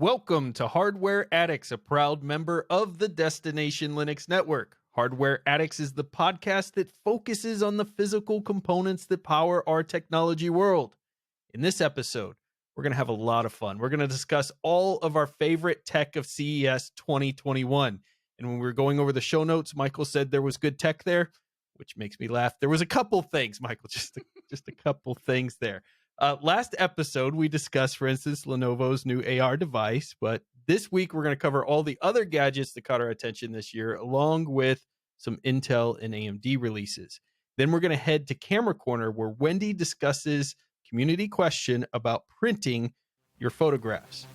Welcome to Hardware Addicts, a proud member of the Destination Linux Network. Hardware Addicts is the podcast that focuses on the physical components that power our technology world. In this episode, we're going to have a lot of fun. We're going to discuss all of our favorite tech of CES 2021. And when we were going over the show notes, Michael said there was good tech there, which makes me laugh. There was a couple things, Michael, just a couple things there. Last episode, we discussed, for instance, Lenovo's new AR device. But this week, we're going to cover all the other gadgets that caught our attention this year, along with some Intel and AMD releases. Then we're going to head to Camera Corner, where Wendy discusses community question about printing your photographs.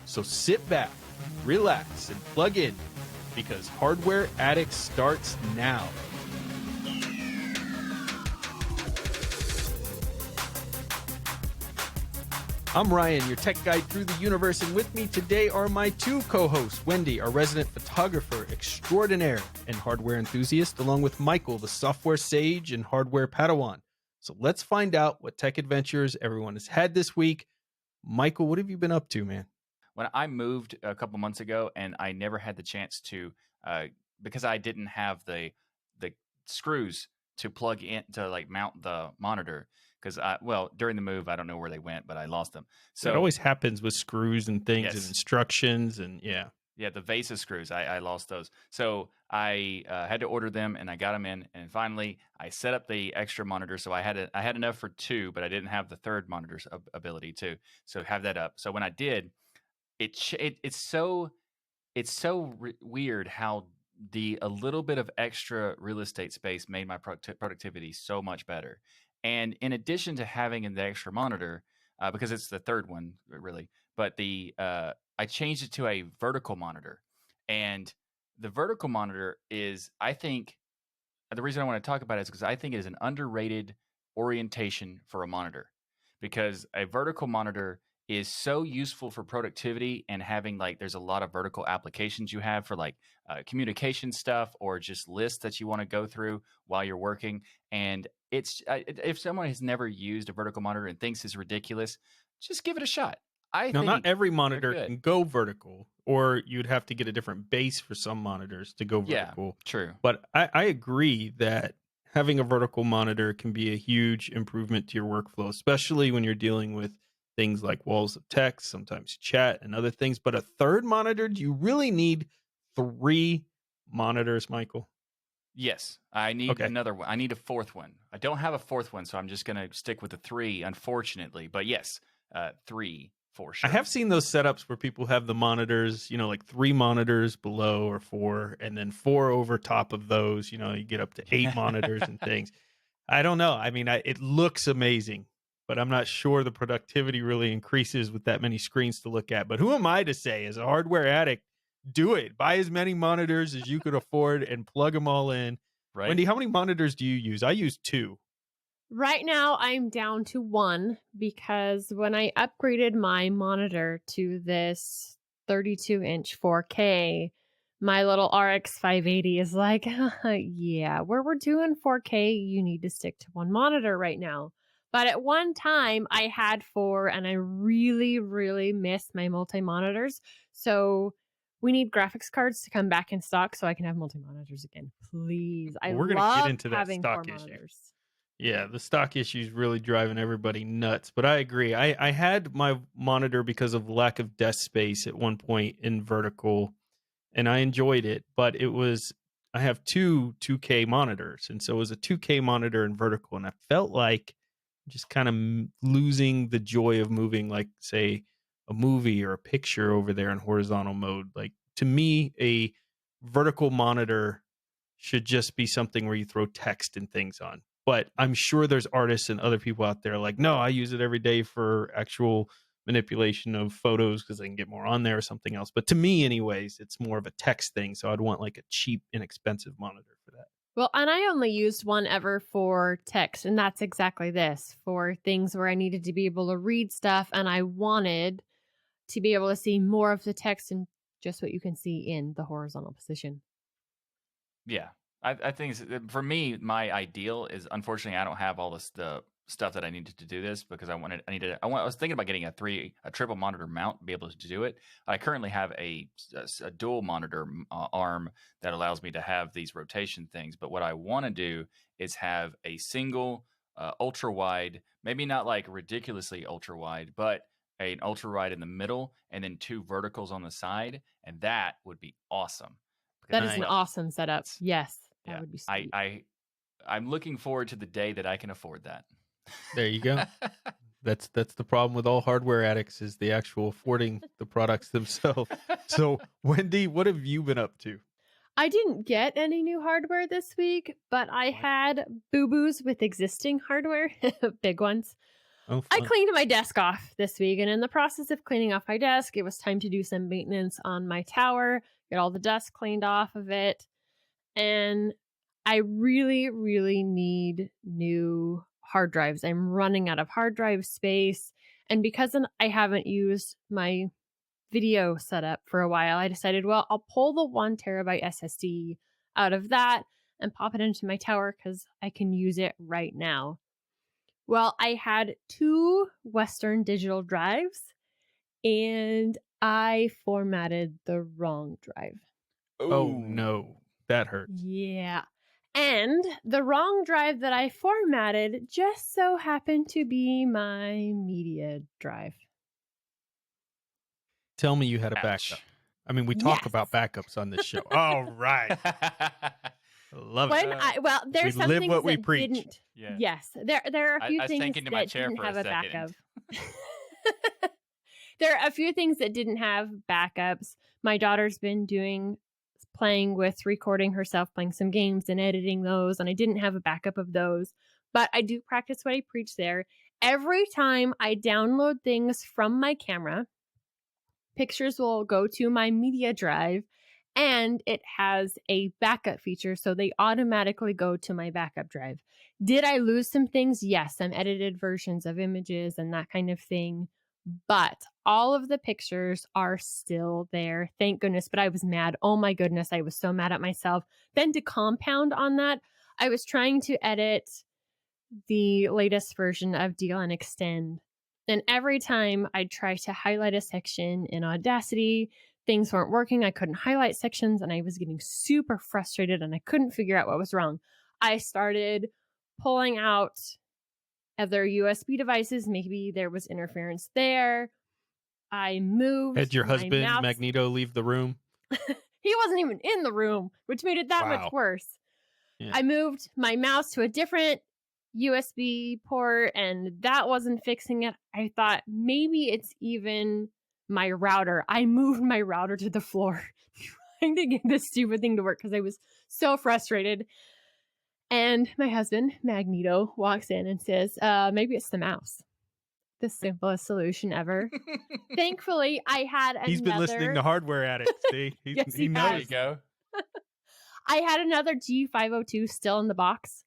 So sit back, relax, and plug in, because Hardware Addicts starts now. I'm Ryan, your tech guide through the universe, and with me today are my two co-hosts, Wendy, our resident photographer extraordinaire and hardware enthusiast, along with Michael, the software sage and hardware Padawan. So let's find out what tech adventures everyone has had this week. Michael, what have you been up to, man? When I moved a couple months ago, and I never had the chance to, because I didn't have the screws to plug in to like mount the monitor. Because during the move, I don't know where they went, but I lost them. So it always happens with screws and things yes. and instructions, and yeah, the VESA screws, I lost those. So I had to order them, and I got them in, and finally I set up the extra monitor. So I had enough for two, but I didn't have the third monitor's ability too. So have that up. So when I did, it's so weird how a little bit of extra real estate space made my productivity so much better. And in addition to having an extra monitor, because it's the third one really, but I changed it to a vertical monitor. And the vertical monitor is, I think, the reason I want to talk about it is because I think it is an underrated orientation for a monitor. Because a vertical monitor is so useful for productivity and having there's a lot of vertical applications you have for communication stuff or just lists that you want to go through while you're working. And if someone has never used a vertical monitor and thinks it's ridiculous, just give it a shot. I think not every monitor can go vertical, or you'd have to get a different base for some monitors to go vertical. Yeah, true. But I agree that having a vertical monitor can be a huge improvement to your workflow, especially when you're dealing with things like walls of text, sometimes chat and other things. But a third monitor, do you really need three monitors, Michael? Yes, I need another one. I need a fourth one. I don't have a fourth one, so I'm just going to stick with the three, unfortunately. But yes, three for sure. I have seen those setups where people have the monitors, like three monitors below or four, and then four over top of those. You get up to 8 monitors and things. I don't know. I mean, it looks amazing, but I'm not sure the productivity really increases with that many screens to look at. But who am I to say, as a hardware addict, do it. Buy as many monitors as you could afford and plug them all in. Right. Wendy, how many monitors do you use? I use 2. Right now, I'm down to 1 because when I upgraded my monitor to this 32-inch 4K, my little RX 580 is like, yeah, where we're doing 4K, you need to stick to 1 monitor right now. But at one time, I had 4, and I really, really miss my multi-monitors. So we need graphics cards to come back in stock so I can have multi-monitors again. Please. We're going to get into that having stock 4 issue. monitors. Yeah, the stock issue is really driving everybody nuts. But I agree. I had my monitor because of lack of desk space at one point in vertical, and I enjoyed it. But I have 2 2K monitors, and so it was a 2K monitor in vertical, and I felt like just kind of losing the joy of moving, like, say, a movie or a picture over there in horizontal mode. Like, to me, a vertical monitor should just be something where you throw text and things on. But I'm sure there's artists and other people out there like, no, I use it every day for actual manipulation of photos because I can get more on there or something else. But to me, anyways, it's more of a text thing. So I'd want like a cheap, inexpensive monitor for that. Well, and I only used one ever for text, and that's exactly this, for things where I needed to be able to read stuff, and I wanted to be able to see more of the text and just what you can see in the horizontal position. Yeah, I think for me, my ideal is, unfortunately, I don't have all the stuff that I needed to do this because I was thinking about getting a triple monitor mount to be able to do it. I currently have a dual monitor arm that allows me to have these rotation things. But what I want to do is have a single ultra wide, maybe not like ridiculously ultra wide, but an ultra wide in the middle and then 2 verticals on the side. And that would be awesome. That is an awesome setup. Yes, that would be sweet. I'm looking forward to the day that I can afford that. There you go. That's the problem with all hardware addicts is the actual affording the products themselves. So, Wendy, what have you been up to? I didn't get any new hardware this week, but I had boo-boos with existing hardware, big ones. Oh, I cleaned my desk off this week, and in the process of cleaning off my desk, it was time to do some maintenance on my tower, get all the dust cleaned off of it, and I really, really need new hard drives. I'm running out of hard drive space, and because I haven't used my video setup for a while, I decided, well, I'll pull the 1 terabyte SSD out of that and pop it into my tower because I can use it right now. Well, I had 2 Western digital drives and I formatted the wrong drive. Oh no, that hurts. Yeah. And the wrong drive that I formatted just so happened to be my media drive. Tell me you had a backup. I mean, we talk about backups on this show. All right. Love it. There's some things what we that preach. didn't. Yeah. Yes, there are a few things that didn't have a backup. There are a few things that didn't have backups. My daughter's been playing with recording herself, playing some games and editing those, and I didn't have a backup of those. But I do practice what I preach there. Every time I download things from my camera, pictures will go to my media drive, and it has a backup feature, so they automatically go to my backup drive. Did I lose some things? Yes, some edited versions of images and that kind of thing, but all of the pictures are still there. Thank goodness, but I was mad. Oh my goodness, I was so mad at myself. Then to compound on that, I was trying to edit the latest version of Deal and Extend. And every time I'd try to highlight a section in Audacity, things weren't working. I couldn't highlight sections and I was getting super frustrated and I couldn't figure out what was wrong. I started pulling out other USB devices. Maybe there was interference there. I moved. Had your husband, Magneto, leave the room? He wasn't even in the room, which made it that much worse. Yeah. I moved my mouse to a different USB port and that wasn't fixing it. I thought maybe it's even my router. I moved my router to the floor trying to get this stupid thing to work because I was so frustrated. And my husband, Magneto, walks in and says, maybe it's the mouse. The simplest solution ever. Thankfully, I had another... He's been listening to Hardware Addicts, see? Yes, he knows. There you go. I had another G502 still in the box.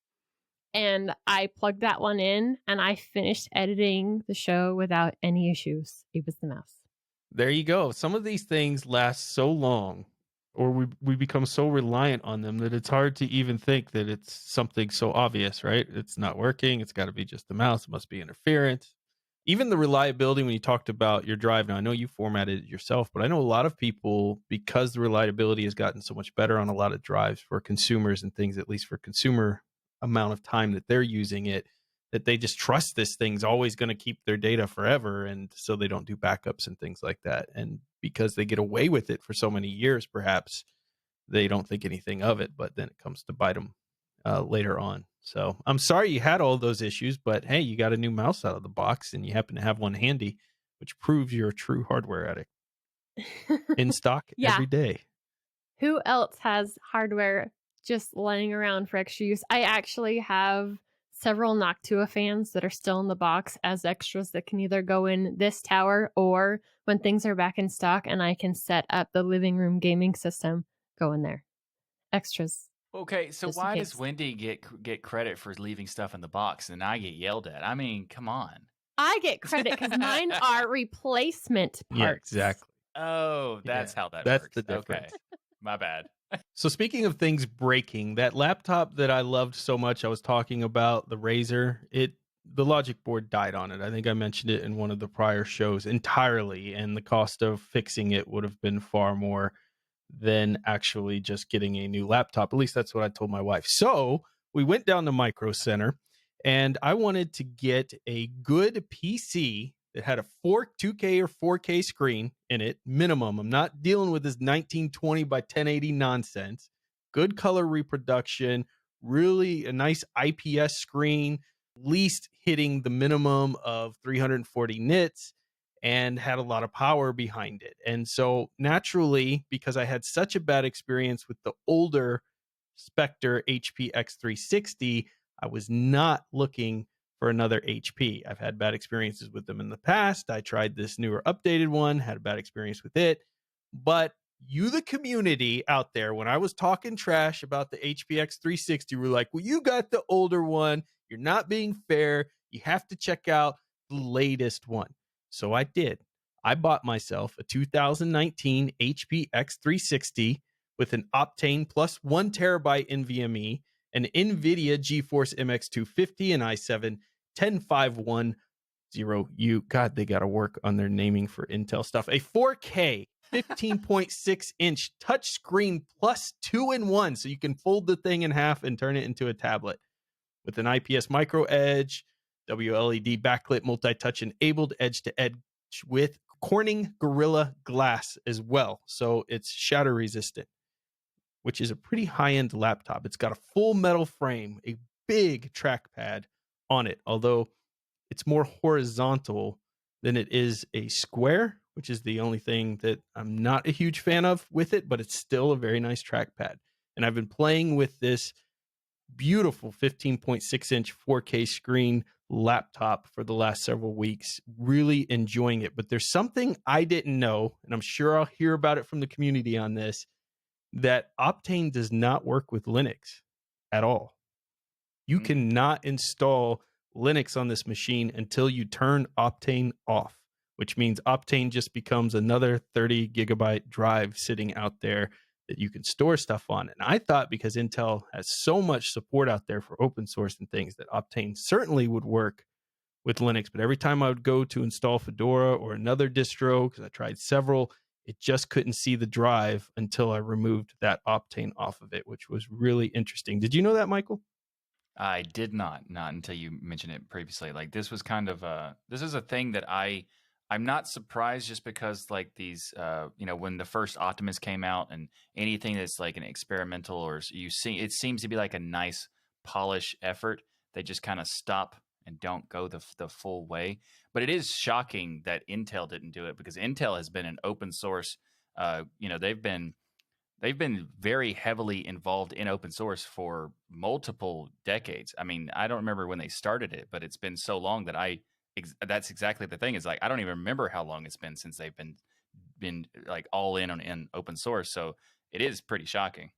And I plugged that one in and I finished editing the show without any issues. It was the mouse. There you go. Some of these things last so long, or we become so reliant on them that it's hard to even think that it's something so obvious, right? It's not working. It's got to be just the mouse. It must be interference. Even the reliability when you talked about your drive. Now, I know you formatted it yourself, but I know a lot of people, because the reliability has gotten so much better on a lot of drives for consumers and things, at least for consumer amount of time that they're using it, that they just trust this thing's always going to keep their data forever, and so they don't do backups and things like that. And because they get away with it for so many years, perhaps they don't think anything of it, but then it comes to bite them later on. So I'm sorry you had all those issues, but hey, you got a new mouse out of the box and you happen to have one handy, which proves you're a true hardware addict. In stock every day. Who else has hardware just laying around for extra use? I actually have several Noctua fans that are still in the box as extras that can either go in this tower or when things are back in stock and I can set up the living room gaming system, go in there. Extras. Okay, so why does Wendy get credit for leaving stuff in the box and I get yelled at? I mean, come on. I get credit because mine are replacement parts. Yeah, exactly. Oh, that's how that that's works. The difference. Okay, my bad. So speaking of things breaking, that laptop that I loved so much, I was talking about, the Razer, it the logic board died on it. I think I mentioned it in one of the prior shows entirely, and the cost of fixing it would have been far more than actually just getting a new laptop. At least that's what I told my wife. So we went down to Micro Center, and I wanted to get a good PC that had a 2K or 4K screen in it, minimum. I'm not dealing with this 1920 by 1080 nonsense. Good color reproduction, really a nice IPS screen, least hitting the minimum of 340 nits, and had a lot of power behind it. And so naturally, because I had such a bad experience with the older Spectre HP X360, I was not looking for another HP. I've had bad experiences with them in the past. I tried this newer updated one, had a bad experience with it. But you, the community out there, when I was talking trash about the HP X360, were like, well, you got the older one. You're not being fair. You have to check out the latest one. So I did. I bought myself a 2019 HP X360 with an Optane plus 1 terabyte NVMe, an NVIDIA GeForce MX 250, and i7 10510U. God, they got to work on their naming for Intel stuff. A 4K 15.6 inch touchscreen plus 2-in-1, so you can fold the thing in half and turn it into a tablet with an IPS micro edge, WLED backlit multi-touch enabled edge-to-edge with Corning Gorilla Glass as well. So it's shatter resistant, which is a pretty high-end laptop. It's got a full metal frame, a big trackpad on it, although it's more horizontal than it is a square, which is the only thing that I'm not a huge fan of with it, but it's still a very nice trackpad. And I've been playing with this beautiful 15.6 inch 4K screen laptop for the last several weeks, really enjoying it. But there's something I didn't know, and I'm sure I'll hear about it from the community on this, that Optane does not work with Linux at all. You cannot install Linux on this machine until you turn Optane off, which means Optane just becomes another 30 gigabyte drive sitting out there that you can store stuff on. And I thought because Intel has so much support out there for open source and things that Optane certainly would work with Linux. But every time I would go to install Fedora or another distro, because I tried several, it just couldn't see the drive until I removed that Optane off of it, which was really interesting. Did you know that, Michael? I did not until you mentioned it previously. Like this was kind of this is a thing that I'm not surprised just because like these when the first Optimus came out and anything that's like an experimental or you see it seems to be like a nice polish effort. They just kind of stop and don't go the full way. But it is shocking that Intel didn't do it because Intel has been an open source. They've been very heavily involved in open source for multiple decades. I mean, I don't remember when they started it, but it's been so long that that's exactly the thing is like I don't even remember how long it's been since they've been like all in on open source. So it is pretty shocking.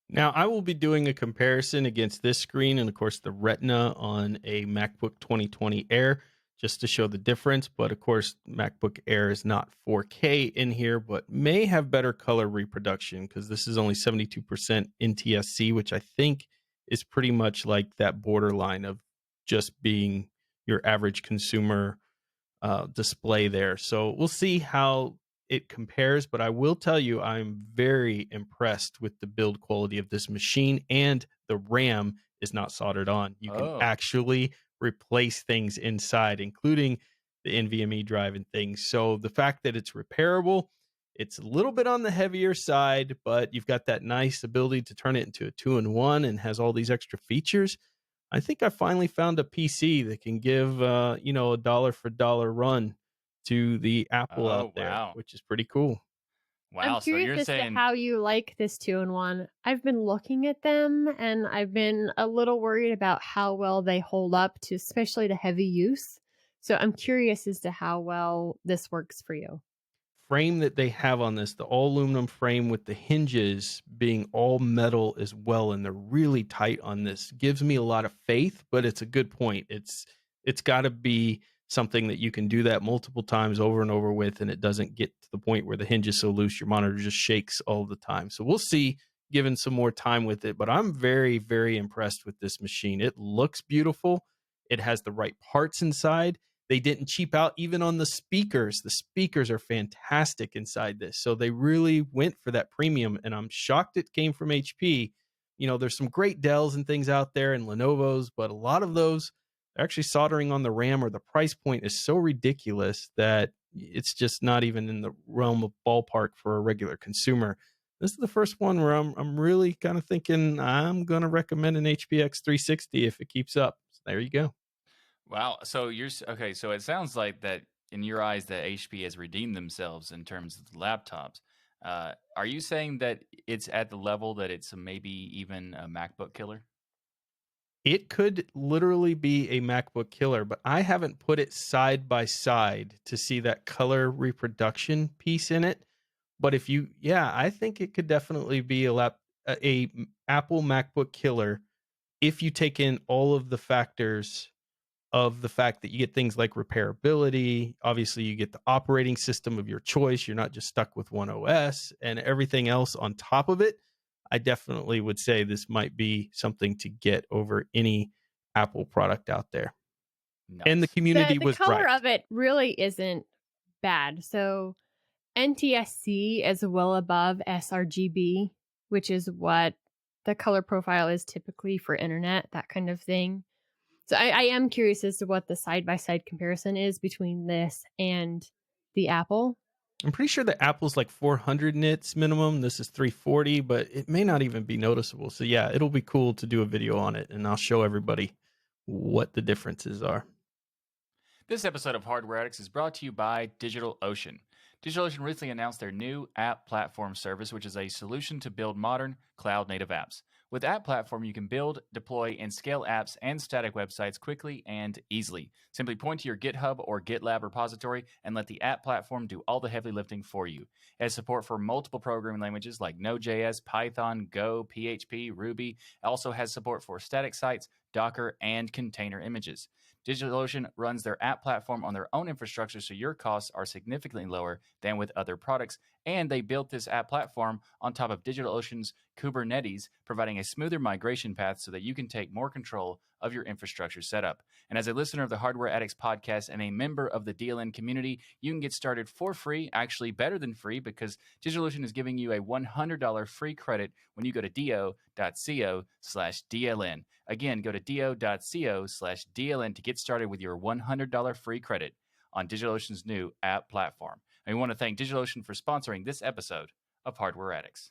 Now, I will be doing a comparison against this screen and, of course, the Retina on a MacBook 2020 Air just to show the difference. But, of course, MacBook Air is not 4K in here, but may have better color reproduction because this is only 72% NTSC, which I think is pretty much like that borderline of just being your average consumer display there. So we'll see how it compares, but I will tell you I'm very impressed with the build quality of this machine, and the RAM is not soldered on. You can actually replace things inside, including the NVMe drive and things. So the fact that it's repairable, it's a little bit on the heavier side, but you've got that nice ability to turn it into a 2-in-1 and has all these extra features. I think I finally found a PC that can give a dollar for dollar run to the Apple out there, Wow. which is pretty cool. I'm So you're curious as to saying how you like this 2-in-1. I've been looking at them and I've been a little worried about how well they hold up to especially the heavy use. So I'm curious as to how well this works for you. Frame that they have on this, the all aluminum frame with the hinges being all metal as well, and they're really tight on this, gives me a lot of faith. But it's a good point. It's got to be something that you can do that multiple times over and over with, and it doesn't get to the point where the hinge is so loose your monitor just shakes all the time. So we'll see, given some more time with it. But I'm very, very impressed with this machine. It looks beautiful. It has the right parts inside. They didn't cheap out even on the speakers. The speakers are fantastic inside this. So they really went for that premium, and I'm shocked it came from HP. There's some great Dells and things out there and Lenovo's, but a lot of those are actually soldering on the RAM, or the price point is so ridiculous that it's just not even in the realm of ballpark for a regular consumer. This is the first one where I'm really kind of thinking I'm going to recommend an HPX 360 if it keeps up. So there you go. Wow. So okay. So it sounds like that in your eyes that HP has redeemed themselves in terms of the laptops. Are you saying that it's at the level that it's maybe even a MacBook killer? It could literally be a MacBook killer, but I haven't put it side by side to see that color reproduction piece in it. But I think it could definitely be a Apple MacBook killer if you take in all of the factors of the fact that you get things like repairability. Obviously, you get the operating system of your choice. You're not just stuck with one OS and everything else on top of it. I definitely would say this might be something to get over any Apple product out there. And the Nice. community The was color right. of it really isn't bad. So NTSC is well above sRGB, which is what the color profile is typically for internet, that kind of thing. So I am curious as to what the side by side comparison is between this and the Apple. I'm pretty sure that Apple's like 400 nits minimum. This is 340, but it may not even be noticeable. So yeah, it'll be cool to do a video on it, and I'll show everybody what the differences are. This episode of Hardware Addicts is brought to you by DigitalOcean. DigitalOcean recently announced their new app platform service, which is a solution to build modern cloud native apps. With App Platform, you can build, deploy, and scale apps and static websites quickly and easily. Simply point to your GitHub or GitLab repository and let the App Platform do all the heavy lifting for you. It has support for multiple programming languages like Node.js, Python, Go, PHP, Ruby. It also has support for static sites, Docker, and container images. DigitalOcean runs their app platform on their own infrastructure, so your costs are significantly lower than with other products. And they built this app platform on top of DigitalOcean's Kubernetes, providing a smoother migration path so that you can take more control of your infrastructure setup. And as a listener of the Hardware Addicts podcast and a member of the DLN community, you can get started for free, actually better than free, because DigitalOcean is giving you a $100 free credit when you go to do.co/DLN. Again, go to do.co/DLN to get started with your $100 free credit on DigitalOcean's new app platform. And we want to thank DigitalOcean for sponsoring this episode of Hardware Addicts.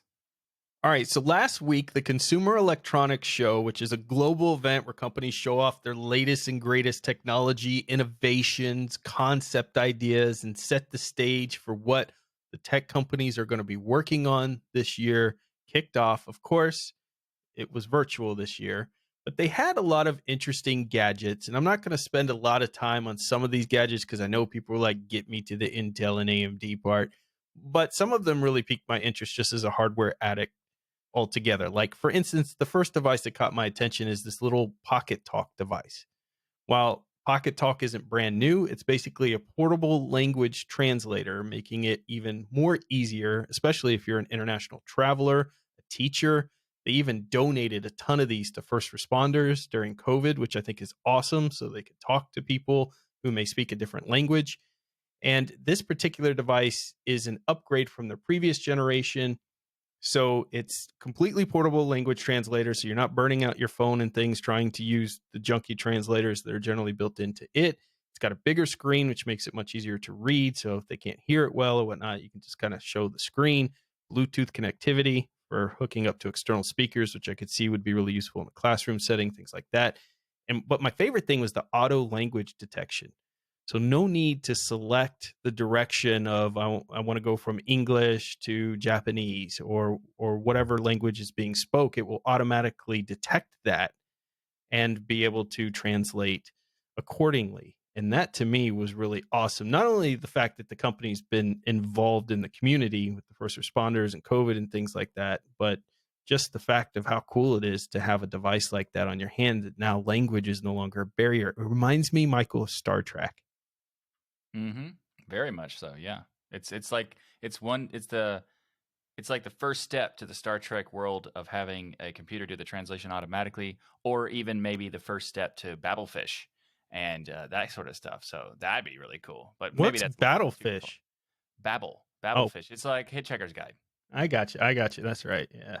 All right, so last week, the Consumer Electronics Show, which is a global event where companies show off their latest and greatest technology, innovations, concept ideas, and set the stage for what the tech companies are going to be working on this year, kicked off. Of course, it was virtual this year, but they had a lot of interesting gadgets. And I'm not going to spend a lot of time on some of these gadgets because I know people are like, get me to the Intel and AMD part. But some of them really piqued my interest just as a hardware addict altogether. Like, for instance, the first device that caught my attention is this little PocketTalk device. While PocketTalk isn't brand new, it's basically a portable language translator, making it even more easier, especially if you're an international traveler, a teacher. They even donated a ton of these to first responders during COVID, which I think is awesome, so they could talk to people who may speak a different language. And this particular device is an upgrade from the previous generation. So it's completely portable language translator. So you're not burning out your phone and things trying to use the junky translators that are generally built into it. It's got a bigger screen, which makes it much easier to read. So if they can't hear it well or whatnot, you can just kind of show the screen. Bluetooth connectivity for hooking up to external speakers, which I could see would be really useful in a classroom setting, things like that. But my favorite thing was the auto language detection. So no need to select the direction of I want to go from English to Japanese or whatever language is being spoke. It will automatically detect that and be able to translate accordingly. And that to me was really awesome. Not only the fact that the company's been involved in the community with the first responders and COVID and things like that, but just the fact of how cool it is to have a device like that on your hand that now language is no longer a barrier. It reminds me, Michael, of Star Trek. Mm-hmm. Very much so. Yeah. It's like it's like the first step to the Star Trek world of having a computer do the translation automatically, or even maybe the first step to Babelfish. and that sort of stuff. So that'd be really cool. But maybe What's that's a little too far. Battlefish? Oh, Babblefish. It's like Hitchhiker's Guide. I got you. I got you. That's right. Yeah.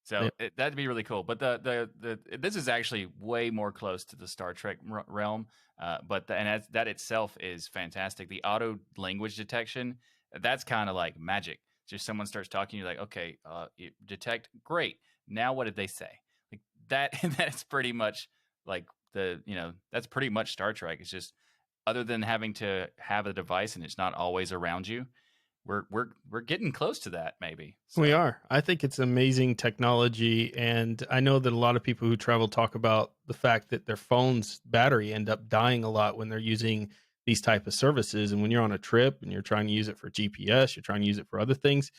So that'd be really cool. But the this is actually way more close to the Star Trek realm. And that itself is fantastic. The auto language detection, that's kind of like magic. Just someone starts talking, you're like, okay, detect, great. Now what did they say? Like that. That's pretty much like that's pretty much Star Trek. It's just other than having to have a device and it's not always around you. We're getting close to that, maybe. So. We are. I think it's amazing technology, and I know that a lot of people who travel talk about the fact that their phone's battery end up dying a lot when they're using these type of services. And when you're on a trip and you're trying to use it for GPS, you're trying to use it for other things.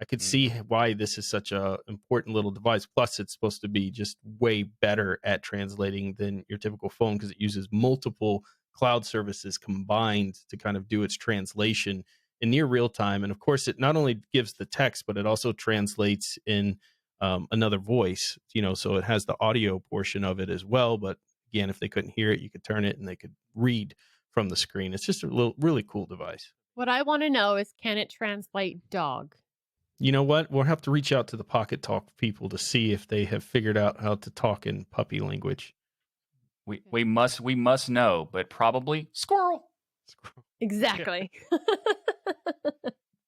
I could see why this is such a important little device. Plus, it's supposed to be just way better at translating than your typical phone because it uses multiple cloud services combined to kind of do its translation in near real time. And of course, it not only gives the text, but it also translates in another voice, so it has the audio portion of it as well. But again, if they couldn't hear it, you could turn it and they could read from the screen. It's just a really cool device. What I want to know is, can it translate dog? You know what? We'll have to reach out to the PocketTalk people to see if they have figured out how to talk in puppy language. We must know, but probably squirrel. Exactly.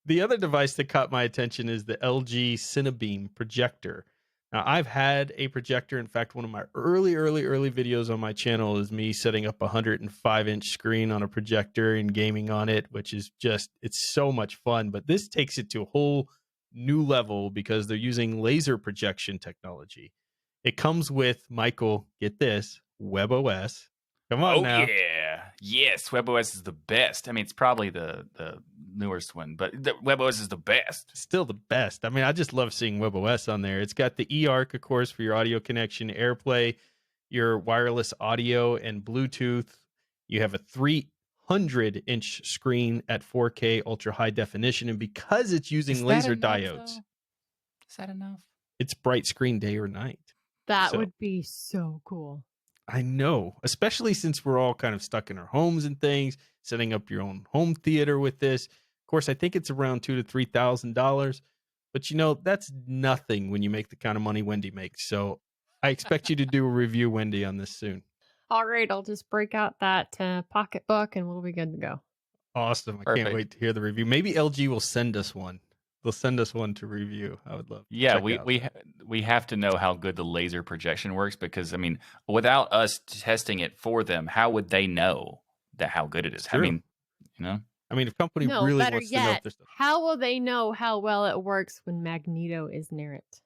The other device that caught my attention is the LG CineBeam projector. Now, I've had a projector. In fact, one of my early videos on my channel is me setting up a 105-inch screen on a projector and gaming on it, which is it's so much fun. But this takes it to a whole new level because they're using laser projection technology. It comes with, Michael, get this, WebOS. Come on now. Yeah. Yes, WebOS is the best. I mean, it's probably the newest one, but the WebOS is the best. Still the best. I mean, I just love seeing WebOS on there. It's got the eARC, of course, for your audio connection, AirPlay, your wireless audio, and Bluetooth. You have a 300-inch screen at 4K ultra high definition, and because it's using laser diodes, is that enough? It's bright screen day or night. That would be so cool. I know, especially since we're all kind of stuck in our homes and things, setting up your own home theater with this. Of course, I think it's around $2,000 to $3,000, but that's nothing when you make the kind of money Wendy makes. So I expect you to do a review, Wendy, on this soon. All right, I'll just break out that pocketbook and we'll be good to go. Awesome. I can't wait to hear the review. Maybe LG will send us one. They'll send us one to review. I would love to. Yeah, we have to know how good the laser projection works because, I mean, without us testing it for them, how would they know how good it is? I mean, if company really wants to know if there's how will they know how well it works when Magneto is near it?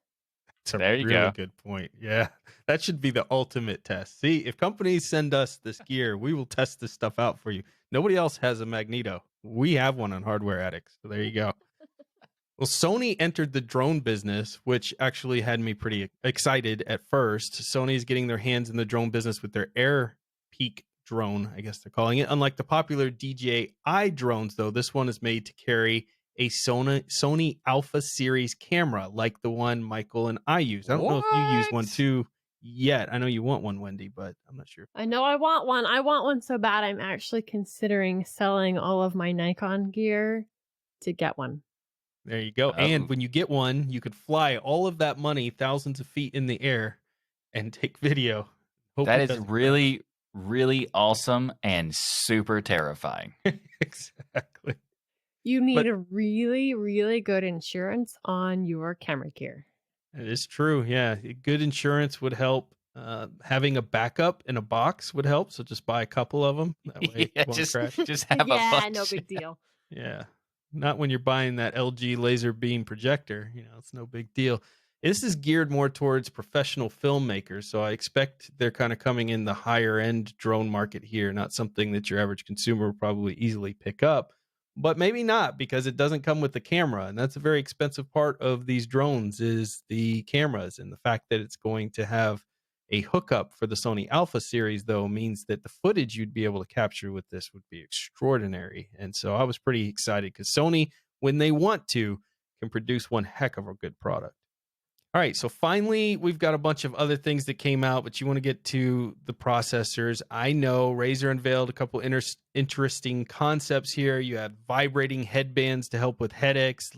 That's a really good point. Yeah, that should be the ultimate test. See, if companies send us this gear, we will test this stuff out for you. Nobody else has a Magneto. We have one on Hardware Addicts. So there you go. Well, Sony entered the drone business, which actually had me pretty excited at first. Sony's getting their hands in the drone business with their Air Peak drone, I guess they're calling it. Unlike the popular DJI drones, though, this one is made to carry a Sony Alpha Series camera, like the one Michael and I use. I don't know if you use one too yet. I know you want one, Wendy, but I'm not sure. I know I want one. I want one so bad I'm actually considering selling all of my Nikon gear to get one. There you go. And when you get one, you could fly all of that money thousands of feet in the air and take video. That is really, really awesome and super terrifying. Exactly. You need a really, really good insurance on your camera gear. It is true. Yeah. Good insurance would help. Having a backup in a box would help. So just buy a couple of them. That way it won't crash. Just have a bunch. No big deal. Yeah. Not when you're buying that LG laser beam projector. It's no big deal. This is geared more towards professional filmmakers. So I expect they're kind of coming in the higher end drone market here, not something that your average consumer will probably easily pick up. But maybe not, because it doesn't come with the camera. And that's a very expensive part of these drones is the cameras. And the fact that it's going to have a hookup for the Sony Alpha series, though, means that the footage you'd be able to capture with this would be extraordinary. And so I was pretty excited because Sony, when they want to, can produce one heck of a good product. All right, so finally, we've got a bunch of other things that came out, but you want to get to the processors. I know Razer unveiled a couple interesting concepts here. You had vibrating headbands to help with headaches,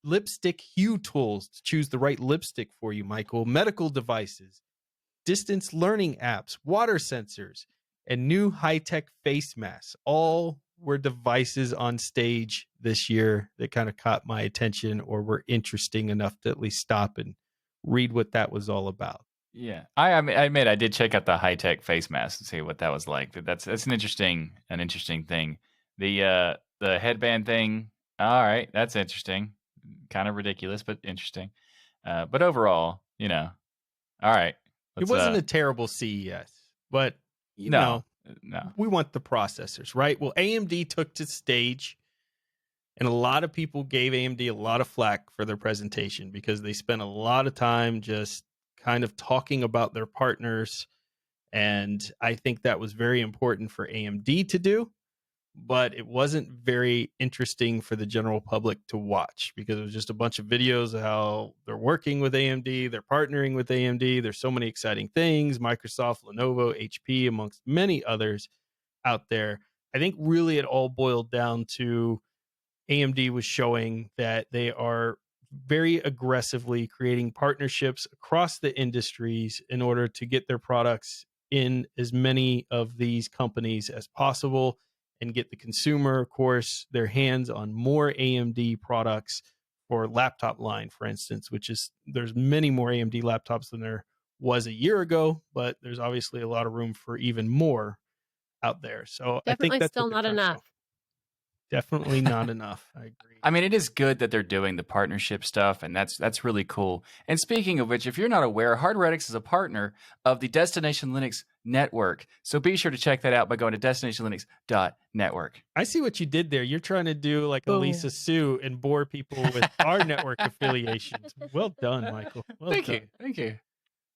lipstick hue tools to choose the right lipstick for you, Michael, medical devices, distance learning apps, water sensors, and new high-tech face masks. All were devices on stage this year that kind of caught my attention or were interesting enough to at least stop and read what that was all about. Yeah, I admit I did check out the high tech face mask and see what that was like. That's an interesting thing. The headband thing. All right, that's interesting. Kind of ridiculous, but interesting. But overall, all right. It Let's wasn't a terrible CES, but no, no. we want the processors, right? Well, AMD took to stage, and a lot of people gave AMD a lot of flack for their presentation because they spent a lot of time just kind of talking about their partners. And I think that was very important for AMD to do, but it wasn't very interesting for the general public to watch because it was just a bunch of videos of how they're working with AMD, they're partnering with AMD. There's so many exciting things, Microsoft, Lenovo, HP, amongst many others out there. I think really it all boiled down to AMD was showing that they are very aggressively creating partnerships across the industries in order to get their products in as many of these companies as possible and get the consumer, of course, their hands on more AMD products for laptop line, for instance, which is there's many more AMD laptops than there was a year ago, but there's obviously a lot of room for even more out there. So I think Definitely that's still what they're not trying to show. enough. Definitely not enough. I agree. I mean, it is good that they're doing the partnership stuff, and that's really cool. And speaking of which, if you're not aware, Hardware Addicts is a partner of the Destination Linux network. So be sure to check that out by going to destinationlinux.network. I see what you did there. You're trying to do like a Boom. Lisa Sue and bore people with our network affiliations. Well done, Michael. Well Thank done. you. Thank you.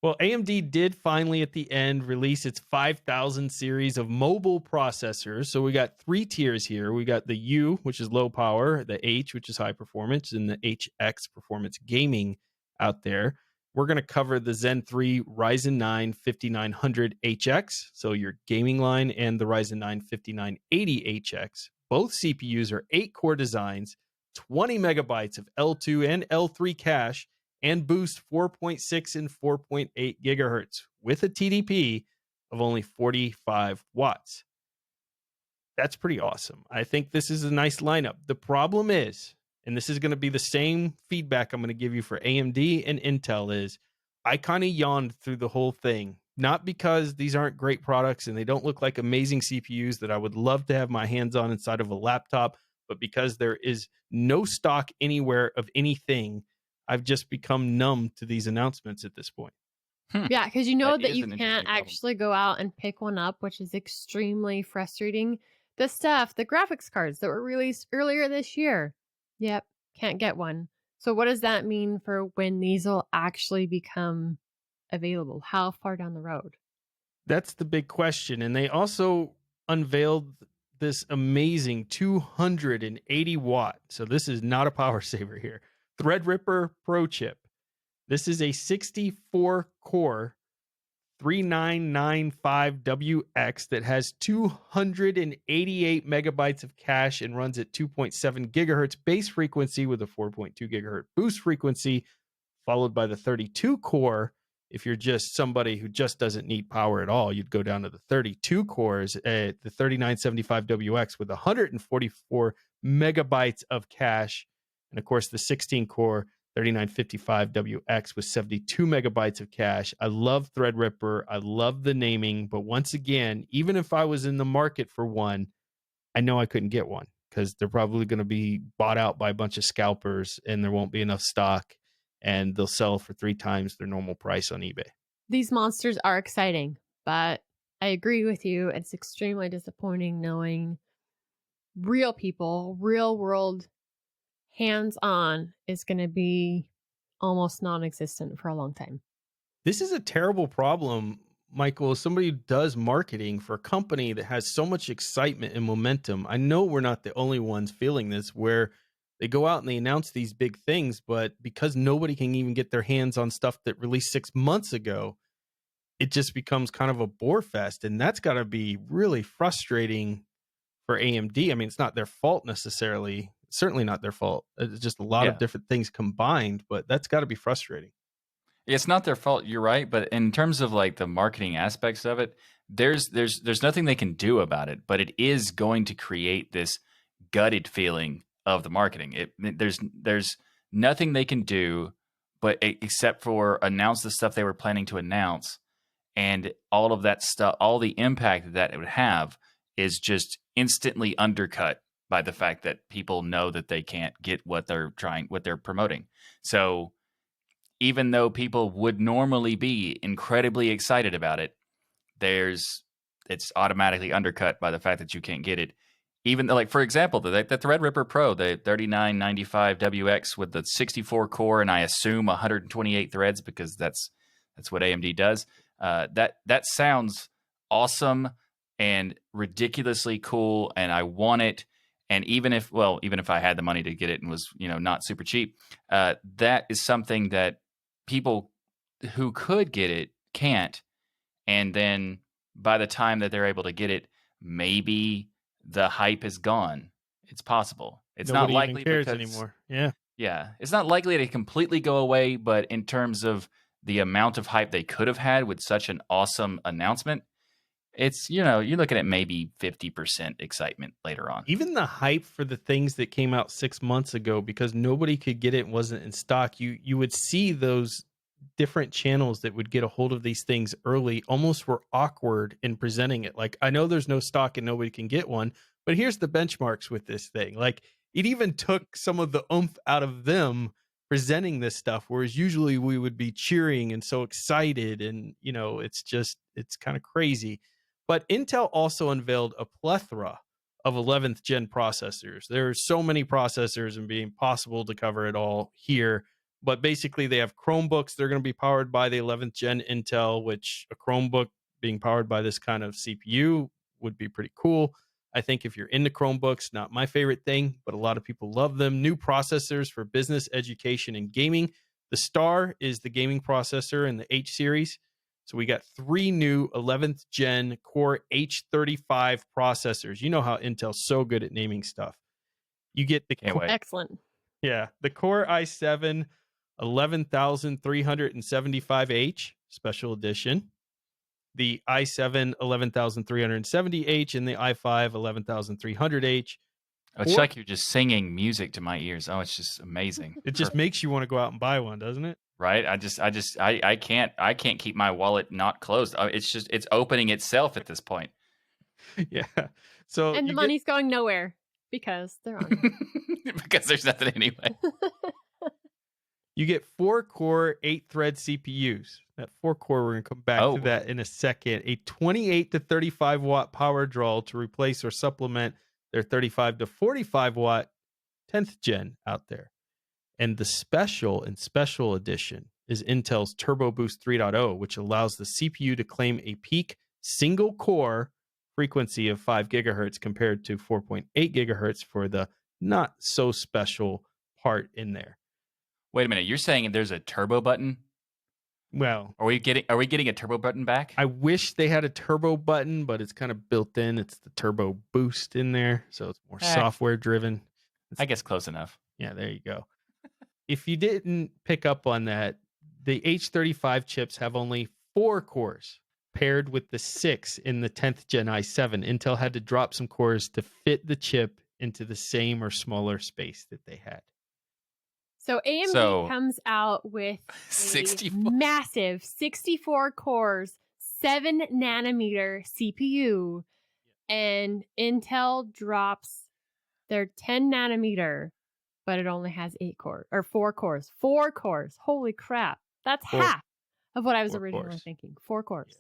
Well, AMD did finally at the end release its 5000 series of mobile processors. So we got 3 tiers here. We got the U, which is low power, the H, which is high performance, and the HX performance gaming out there. We're going to cover the Zen 3 Ryzen 9 5900HX, so your gaming line, and the Ryzen 9 5980HX. Both CPUs are 8-core designs, 20 megabytes of L2 and L3 cache, and boost 4.6 and 4.8 gigahertz with a TDP of only 45 watts. That's pretty awesome. I think this is a nice lineup. The problem is, and this is going to be the same feedback I'm going to give you for AMD and Intel, is I kind of yawned through the whole thing. Not because these aren't great products and they don't look like amazing CPUs that I would love to have my hands on inside of a laptop, but because there is no stock anywhere of anything, I've just become numb to these announcements at this point. Yeah, because you know That that is you an can't interesting problem. actually go out and pick one up, which is extremely frustrating. The graphics cards that were released earlier this year. Yep, can't get one. So what does that mean for when these will actually become available? How far down the road? That's the big question. And they also unveiled this amazing 280 watt. So this is not a power saver here. Threadripper Pro chip. This is a 64 core 3995WX that has 288 megabytes of cache and runs at 2.7 gigahertz base frequency with a 4.2 gigahertz boost frequency, followed by the 32 core. If you're just somebody who just doesn't need power at all, you'd go down to the 32 cores at the 3975WX with 144 megabytes of cache. And of course, the 16 core 3955WX with 72 megabytes of cache. I love Threadripper. I love the naming. But once again, even if I was in the market for one, I know I couldn't get one because they're probably going to be bought out by a bunch of scalpers and there won't be enough stock and they'll sell for 3 times their normal price on eBay. These monsters are exciting, but I agree with you. It's extremely disappointing knowing real people, real world hands-on is going to be almost non-existent for a long time. This is a terrible problem, Michael, as somebody who does marketing for a company that has so much excitement and momentum. I know we're not the only ones feeling this, where They go out and they announce these big things, but because nobody can even get their hands on stuff that released 6 months ago, it just becomes kind of a bore fest. And that's got to be really frustrating for AMD. I mean, it's not their fault necessarily. Certainly not their fault. It's just a lot of Yeah. different things combined, but that's got to be frustrating. It's not their fault. You're right, but in terms of like the marketing aspects of it, there's nothing they can do about it. But it is going to create this gutted feeling of the marketing. There's nothing they can do, but except for announce the stuff they were planning to announce, and all of that stuff, all the impact that it would have is just instantly undercut by the fact that people know that they can't get what they're promoting. So even though people would normally be incredibly excited about it, it's automatically undercut by the fact that you can't get it. Even like, for example, the Threadripper Pro, the 3995WX with the 64 core and I assume 128 threads, because that's what AMD does. That sounds awesome and ridiculously cool, and I want it. And even if I had the money to get it and was not super cheap, that is something that people who could get it can't. And then by the time that they're able to get it, maybe the hype is gone. It's possible. It's Nobody not likely even cares because, anymore. Yeah. yeah, it's not likely to completely go away. But in terms of the amount of hype they could have had with such an awesome announcement, it's, you're looking at maybe 50% excitement later on. Even the hype for the things that came out 6 months ago, because nobody could get it and wasn't in stock, you would see those different channels that would get a hold of these things early almost were awkward in presenting it. Like, I know there's no stock and nobody can get one, but here's the benchmarks with this thing. Like, it even took some of the oomph out of them presenting this stuff, whereas usually we would be cheering and so excited, and it's kind of crazy. But Intel also unveiled a plethora of 11th gen processors. There are so many processors and being impossible to cover it all here. But basically, they have Chromebooks. They're going to be powered by the 11th gen Intel, which a Chromebook being powered by this kind of CPU would be pretty cool. I think if you're into Chromebooks, not my favorite thing, but a lot of people love them. New processors for business, education, and gaming. The Star is the gaming processor in the H series. So we got 3 new 11th gen Core H35 processors. You know how Intel's so good at naming stuff. You get the Can't wait. Excellent. the Core i7 11375H special edition, the i7 11370H, and the i5 11300H. It's like you're just singing music to my ears. Oh, it's just amazing. It just makes you want to go out and buy one, doesn't it? Right? I can't keep my wallet not closed. It's opening itself at this point. Yeah. So And the money's going nowhere because they're on. Because there's nothing anyway. You get 4-core, 8-thread CPUs. That 4-core, we're going to come back to that in a second. A 28 to 35 watt power draw to replace or supplement their 35 to 45 watt 10th gen out there. And the special edition is Intel's Turbo Boost 3.0, which allows the CPU to claim a peak single core frequency of 5 gigahertz compared to 4.8 gigahertz for the not so special part in there. Wait a minute, you're saying there's a turbo button? Well, are we getting a turbo button back? I wish they had a turbo button, but it's kind of built in. It's the Turbo Boost in there, so it's more software driven. I guess close enough. Yeah, there you go. If you didn't pick up on that, the H35 chips have only 4 cores paired with the 6 in the 10th gen i7. Intel had to drop some cores to fit the chip into the same or smaller space that they had. So AMD comes out with 64. Massive 64 cores, 7 nanometer CPU, and Intel drops their 10 nanometer, but it only has 8 cores or 4 cores. 4 cores. Holy crap. That's half of what I was originally thinking. 4 cores. Yeah.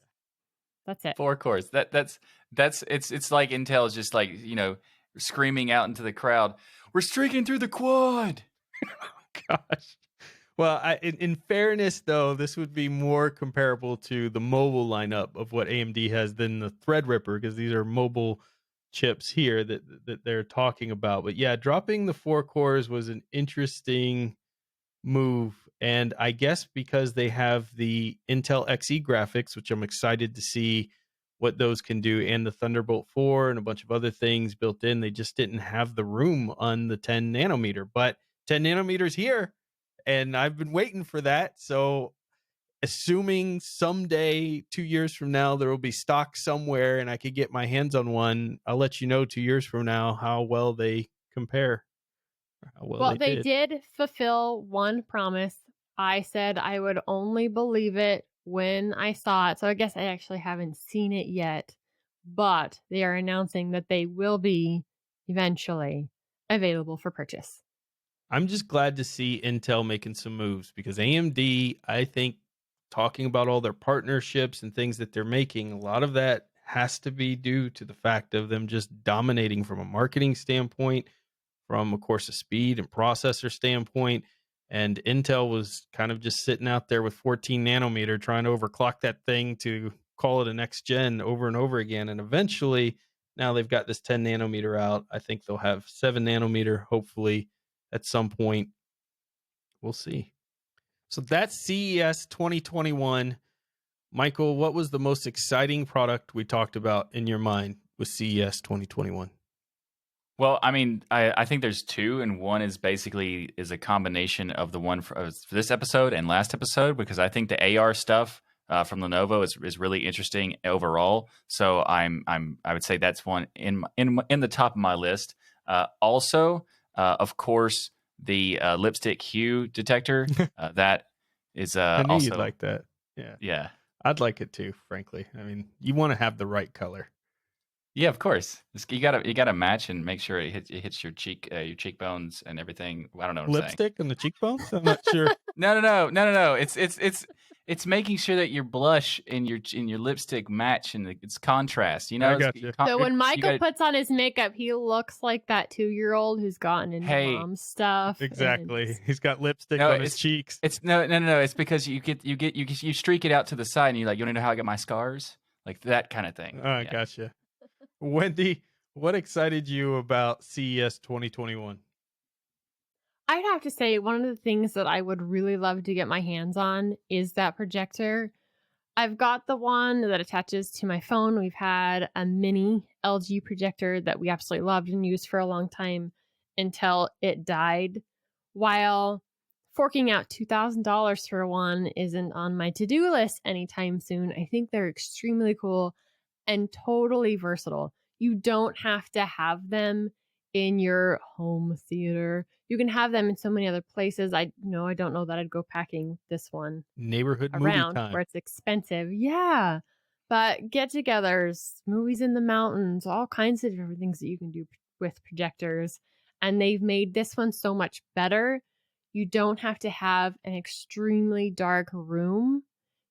That's it. 4 cores. That's it's like Intel is just like, screaming out into the crowd, "We're streaking through the quad." Gosh. Well, in fairness, though, this would be more comparable to the mobile lineup of what AMD has than the Threadripper, because these are mobile chips here that they're talking about. But yeah, dropping the 4 cores was an interesting move. And I guess because they have the Intel Xe graphics, which I'm excited to see what those can do, and the Thunderbolt 4 and a bunch of other things built in, they just didn't have the room on the 10 nanometer. But 10 nanometers here, and I've been waiting for that. So assuming someday 2 years from now there will be stock somewhere and I could get my hands on one, I'll let you know 2 years from now how well they compare, or how well Well, they they did. did fulfill one promise. I said I would only believe it when I saw it. So I guess I actually haven't seen it yet. But they are announcing that they will be eventually available for purchase. I'm just glad to see Intel making some moves, because AMD, I think, talking about all their partnerships and things that they're making, a lot of that has to be due to the fact of them just dominating from a marketing standpoint, from, of course, a speed and processor standpoint. And Intel was kind of just sitting out there with 14 nanometer trying to overclock that thing to call it a next gen over and over again. And eventually, now they've got this 10 nanometer out. I think they'll have 7 nanometer, hopefully, at some point. We'll see. So that's CES 2021. Michael, what was the most exciting product we talked about in your mind with CES 2021? Well, I mean, I think there's two, and one is basically is a combination of the one for this episode and last episode, because I think the AR stuff from Lenovo is really interesting overall. So I would say that's one in the top of my list. Also, of course, the lipstick hue detector that is I knew you'd also like that. Yeah. yeah. I'd like it too, frankly. I mean, you want to have the right color. Yeah, of course. You gotta match and make sure it hits your cheekbones and everything. I don't know what I'm saying. Lipstick on the cheekbones? I'm not sure. No. It's making sure that your blush and your lipstick match and it's contrast. I It's, got you. So when you Michael gotta, puts on his makeup, he looks like that 2-year-old who's gotten into hey, mom stuff. Exactly. And He's got lipstick no, on his cheeks. it's no. It's because you streak it out to the side and you're like, you want to know how I got my scars? Like that kind of thing. I Yeah. gotcha. Wendy, what excited you about CES 2021? I'd have to say one of the things that I would really love to get my hands on is that projector. I've got the one that attaches to my phone. We've had a mini LG projector that we absolutely loved and used for a long time until it died. While forking out $2,000 for one isn't on my to-do list anytime soon, I think they're extremely cool and totally versatile. You don't have to have them in your home theater. You can have them in so many other places. I don't know that I'd go packing this one Neighborhood movie around time. where it's expensive. Yeah. But get-togethers, movies in the mountains, all kinds of different things that you can do with projectors. And they've made this one so much better. You don't have to have an extremely dark room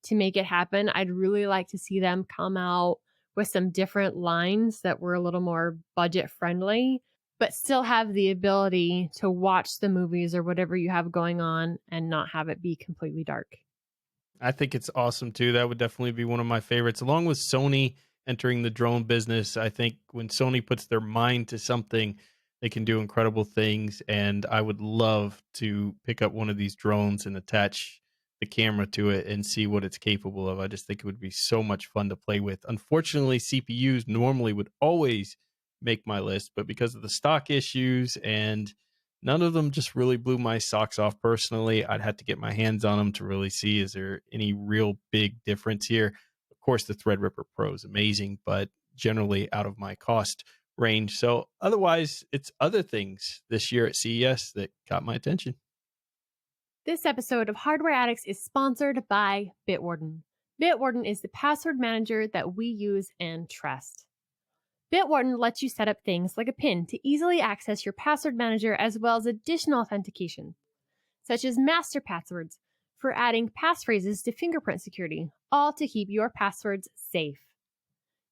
to make it happen. I'd really like to see them come out with some different lines that were a little more budget friendly, but still have the ability to watch the movies or whatever you have going on and not have it be completely dark. I think it's awesome too. That would definitely be one of my favorites, along with Sony entering the drone business. I think when Sony puts their mind to something, they can do incredible things. And I would love to pick up one of these drones and attach the camera to it and see what it's capable of. I just think it would be so much fun to play with. Unfortunately, CPUs normally would always make my list, but because of the stock issues and none of them just really blew my socks off personally, I'd have to get my hands on them to really see, is there any real big difference here? Of course, the Threadripper Pro is amazing, but generally out of my cost range. So otherwise, it's other things this year at CES that got my attention. This episode of Hardware Addicts is sponsored by Bitwarden. Bitwarden is the password manager that we use and trust. Bitwarden lets you set up things like a PIN to easily access your password manager, as well as additional authentication, such as master passwords for adding passphrases to fingerprint security, all to keep your passwords safe.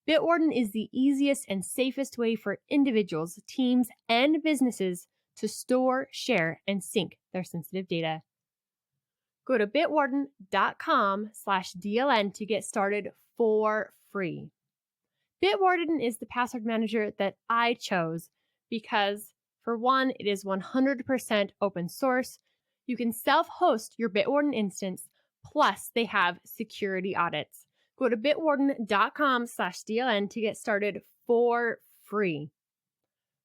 Bitwarden is the easiest and safest way for individuals, teams, and businesses to store, share, and sync their sensitive data. Go to bitwarden.com/DLN to get started for free. Bitwarden is the password manager that I chose because, for one, it is 100% open source. You can self-host your Bitwarden instance, plus they have security audits. Go to bitwarden.com/DLN to get started for free.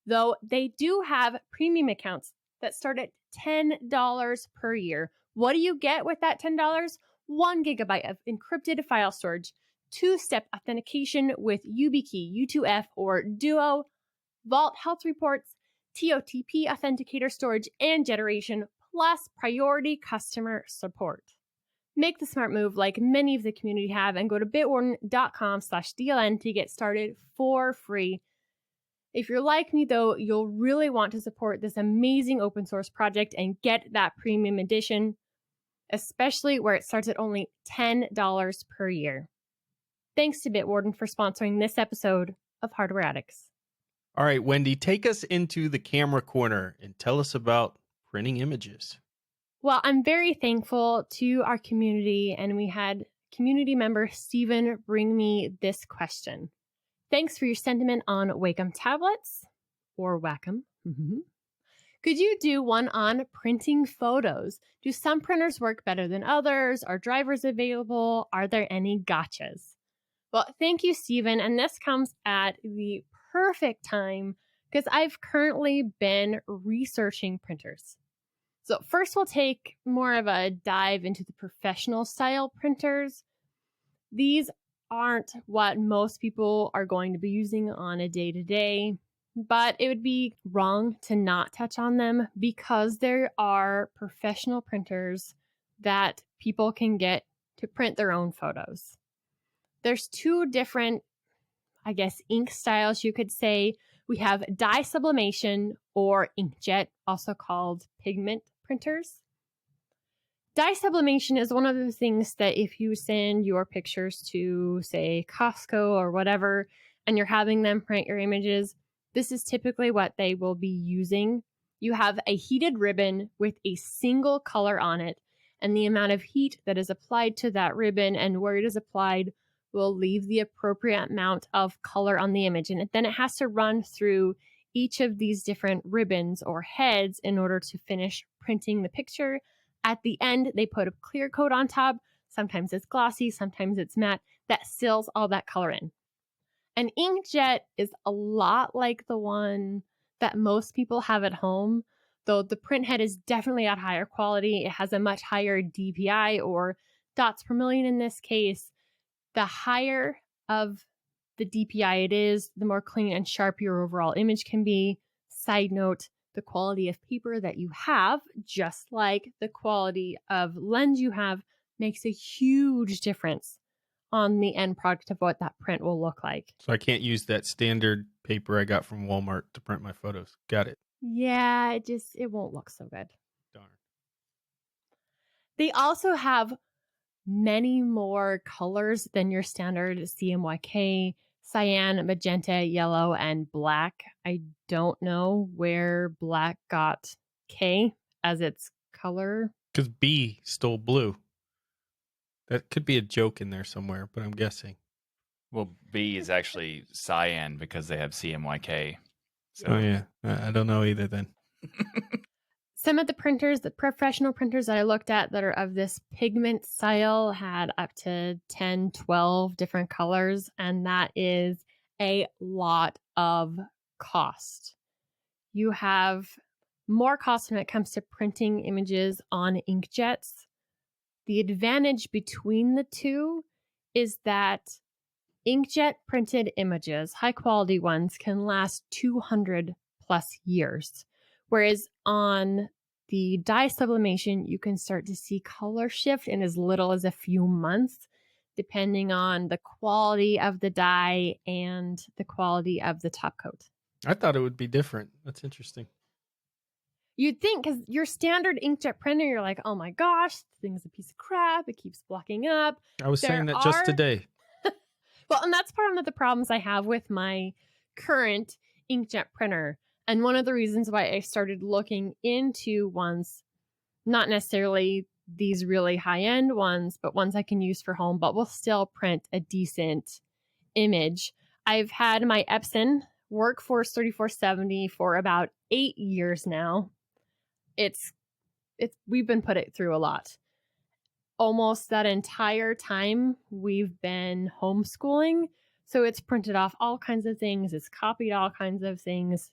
Though they do have premium accounts that start at $10 per year. What do you get with that $10? 1 gigabyte of encrypted file storage, 2-step authentication with YubiKey, U2F, or Duo, Vault Health Reports, TOTP authenticator storage and generation, plus priority customer support. Make the smart move like many of the community have and go to bitwarden.com/DLN to get started for free. If you're like me, though, you'll really want to support this amazing open source project and get that premium edition, especially where it starts at only $10 per year. Thanks to Bitwarden for sponsoring this episode of Hardware Addicts. All right, Wendy, take us into the camera corner and tell us about printing images. Well, I'm very thankful to our community, and we had community member Steven bring me this question. Thanks for your sentiment on Wacom tablets, or Wacom. Could you do one on printing photos? Do some printers work better than others? Are drivers available? Are there any gotchas? Well, thank you, Steven. And this comes at the perfect time because I've currently been researching printers. So first we'll take more of a dive into the professional style printers. These aren't what most people are going to be using on a day-to-day, but it would be wrong to not touch on them because there are professional printers that people can get to print their own photos. There's 2 different, ink styles you could say. We have dye sublimation or inkjet, also called pigment printers. Dye sublimation is one of the things that if you send your pictures to, say, Costco or whatever, and you're having them print your images, this is typically what they will be using. You have a heated ribbon with a single color on it, and the amount of heat that is applied to that ribbon and where it is applied will leave the appropriate amount of color on the image. And then it has to run through each of these different ribbons or heads in order to finish printing the picture. At the end, they put a clear coat on top. Sometimes it's glossy, sometimes it's matte. That seals all that color in. An inkjet is a lot like the one that most people have at home, though the print head is definitely at higher quality. It has a much higher DPI, or dots per million in this case. The higher of the DPI it is, the more clean and sharp your overall image can be. Side note, the quality of paper that you have, just like the quality of lens you have, makes a huge difference on the end product of what that print will look like. So I can't use that standard paper I got from Walmart to print my photos. Got it. Yeah, it won't look so good. Darn. They also have many more colors than your standard CMYK, cyan, magenta, yellow, and black. I don't know where black got K as its color. Because B stole blue. That could be a joke in there somewhere, but I'm guessing. Well, B is actually cyan because they have CMYK. So. Oh, yeah. I don't know either then. Some of the printers, the professional printers that I looked at that are of this pigment style had up to 10, 12 different colors, and that is a lot of cost. You have more cost when it comes to printing images on inkjets. The advantage between the two is that inkjet printed images, high quality ones, can last 200 plus years. Whereas on the dye sublimation, you can start to see color shift in as little as a few months, depending on the quality of the dye and the quality of the top coat. I thought it would be different. That's interesting. You'd think, because your standard inkjet printer, you're like, oh my gosh, this thing's a piece of crap. It keeps blocking up. I was saying that just today. Well, and that's part of the problems I have with my current inkjet printer. And one of the reasons why I started looking into ones, not necessarily these really high-end ones, but ones I can use for home, but will still print a decent image. I've had my Epson Workforce 3470 for about 8 years now. We've been put it through a lot. Almost that entire time we've been homeschooling. So it's printed off all kinds of things. It's copied all kinds of things.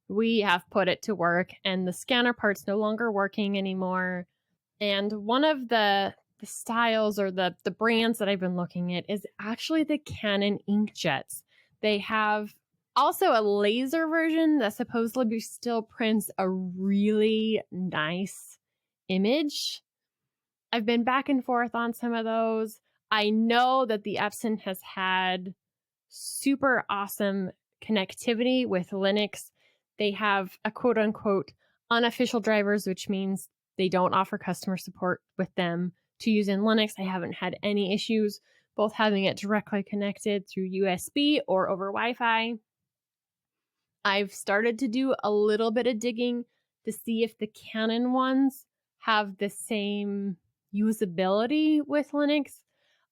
We have put it to work, and the scanner part's no longer working anymore. And one of the styles or the brands that I've been looking at is actually the Canon Inkjets. They have also a laser version that supposedly still prints a really nice image. I've been back and forth on some of those. I know that the Epson has had super awesome connectivity with Linux. They have a quote unquote unofficial drivers, which means they don't offer customer support with them to use in Linux. I haven't had any issues, both having it directly connected through USB or over Wi-Fi. I've started to do a little bit of digging to see if the Canon ones have the same usability with Linux.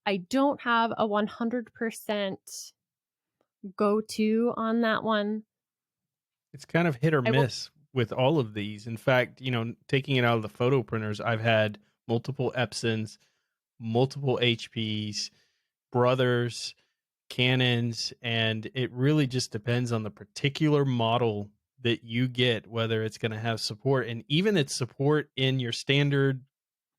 I don't have a 100% go-to on that one. It's kind of hit or miss with all of these. In fact, taking it out of the photo printers, I've had multiple Epsons, multiple HPs, Brothers, Canons, and it really just depends on the particular model that you get, whether it's going to have support. And even its support in your standard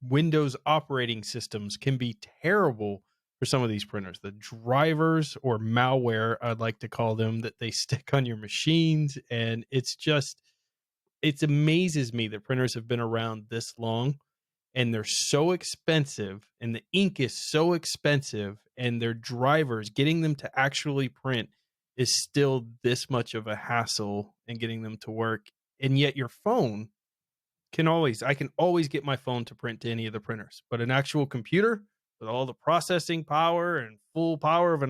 Windows operating systems can be terrible for some of these printers. The drivers, or malware, I'd like to call them, that they stick on your machines. And it amazes me that printers have been around this long and they're so expensive, and the ink is so expensive, and their drivers, getting them to actually print is still this much of a hassle in getting them to work. And yet your phone I can always get my phone to print to any of the printers, but an actual computer with all the processing power and full power of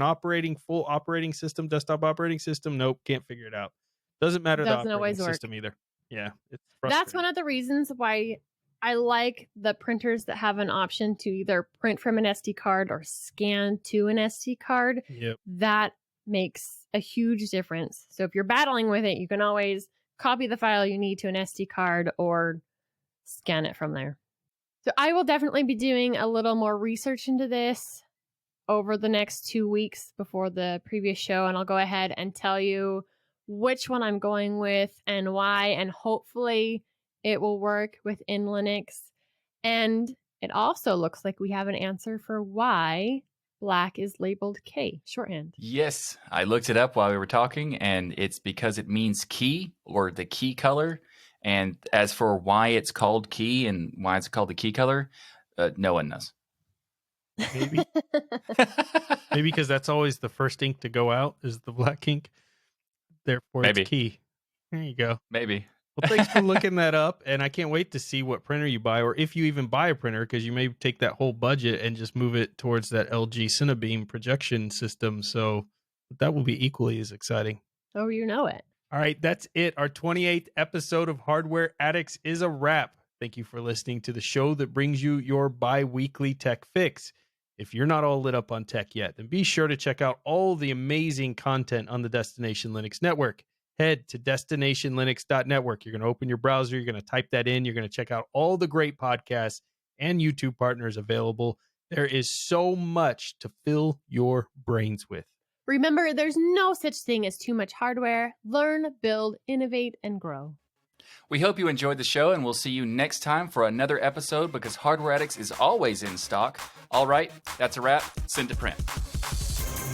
full operating system, desktop operating system, nope, can't figure it out. Doesn't matter the operating system either. Yeah, it's frustrating. That's one of the reasons why I like the printers that have an option to either print from an SD card or scan to an SD card. Yep. That makes a huge difference. So if you're battling with it, you can always copy the file you need to an SD card or scan it from there. So I will definitely be doing a little more research into this over the next 2 weeks before the previous show, and I'll go ahead and tell you which one I'm going with and why, and hopefully it will work within Linux. And it also looks like we have an answer for why black is labeled K, shorthand. Yes, I looked it up while we were talking, and it's because it means key, or the key color. And as for why it's called key and why it's called the key color, no one knows. Maybe because that's always the first ink to go out is the black ink. Therefore, it's key. There you go. Maybe. Well, thanks for looking that up, and I can't wait to see what printer you buy, or if you even buy a printer, because you may take that whole budget and just move it towards that LG CineBeam projection system. So that will be equally as exciting. Oh, you know it. All right, that's it. Our 28th episode of Hardware Addicts is a wrap. Thank you for listening to the show that brings you your bi-weekly tech fix. If you're not all lit up on tech yet, then be sure to check out all the amazing content on the Destination Linux Network. Head to destinationlinux.network. You're going to open your browser. You're going to type that in. You're going to check out all the great podcasts and YouTube partners available. There is so much to fill your brains with. Remember, there's no such thing as too much hardware. Learn, build, innovate, and grow. We hope you enjoyed the show, and we'll see you next time for another episode, because Hardware Addicts is always in stock. All right, that's a wrap. Send to print.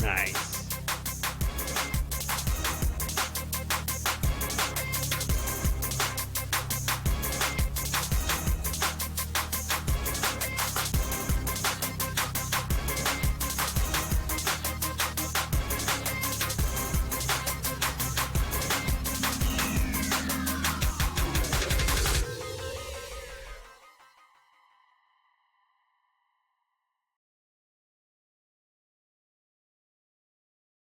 Nice.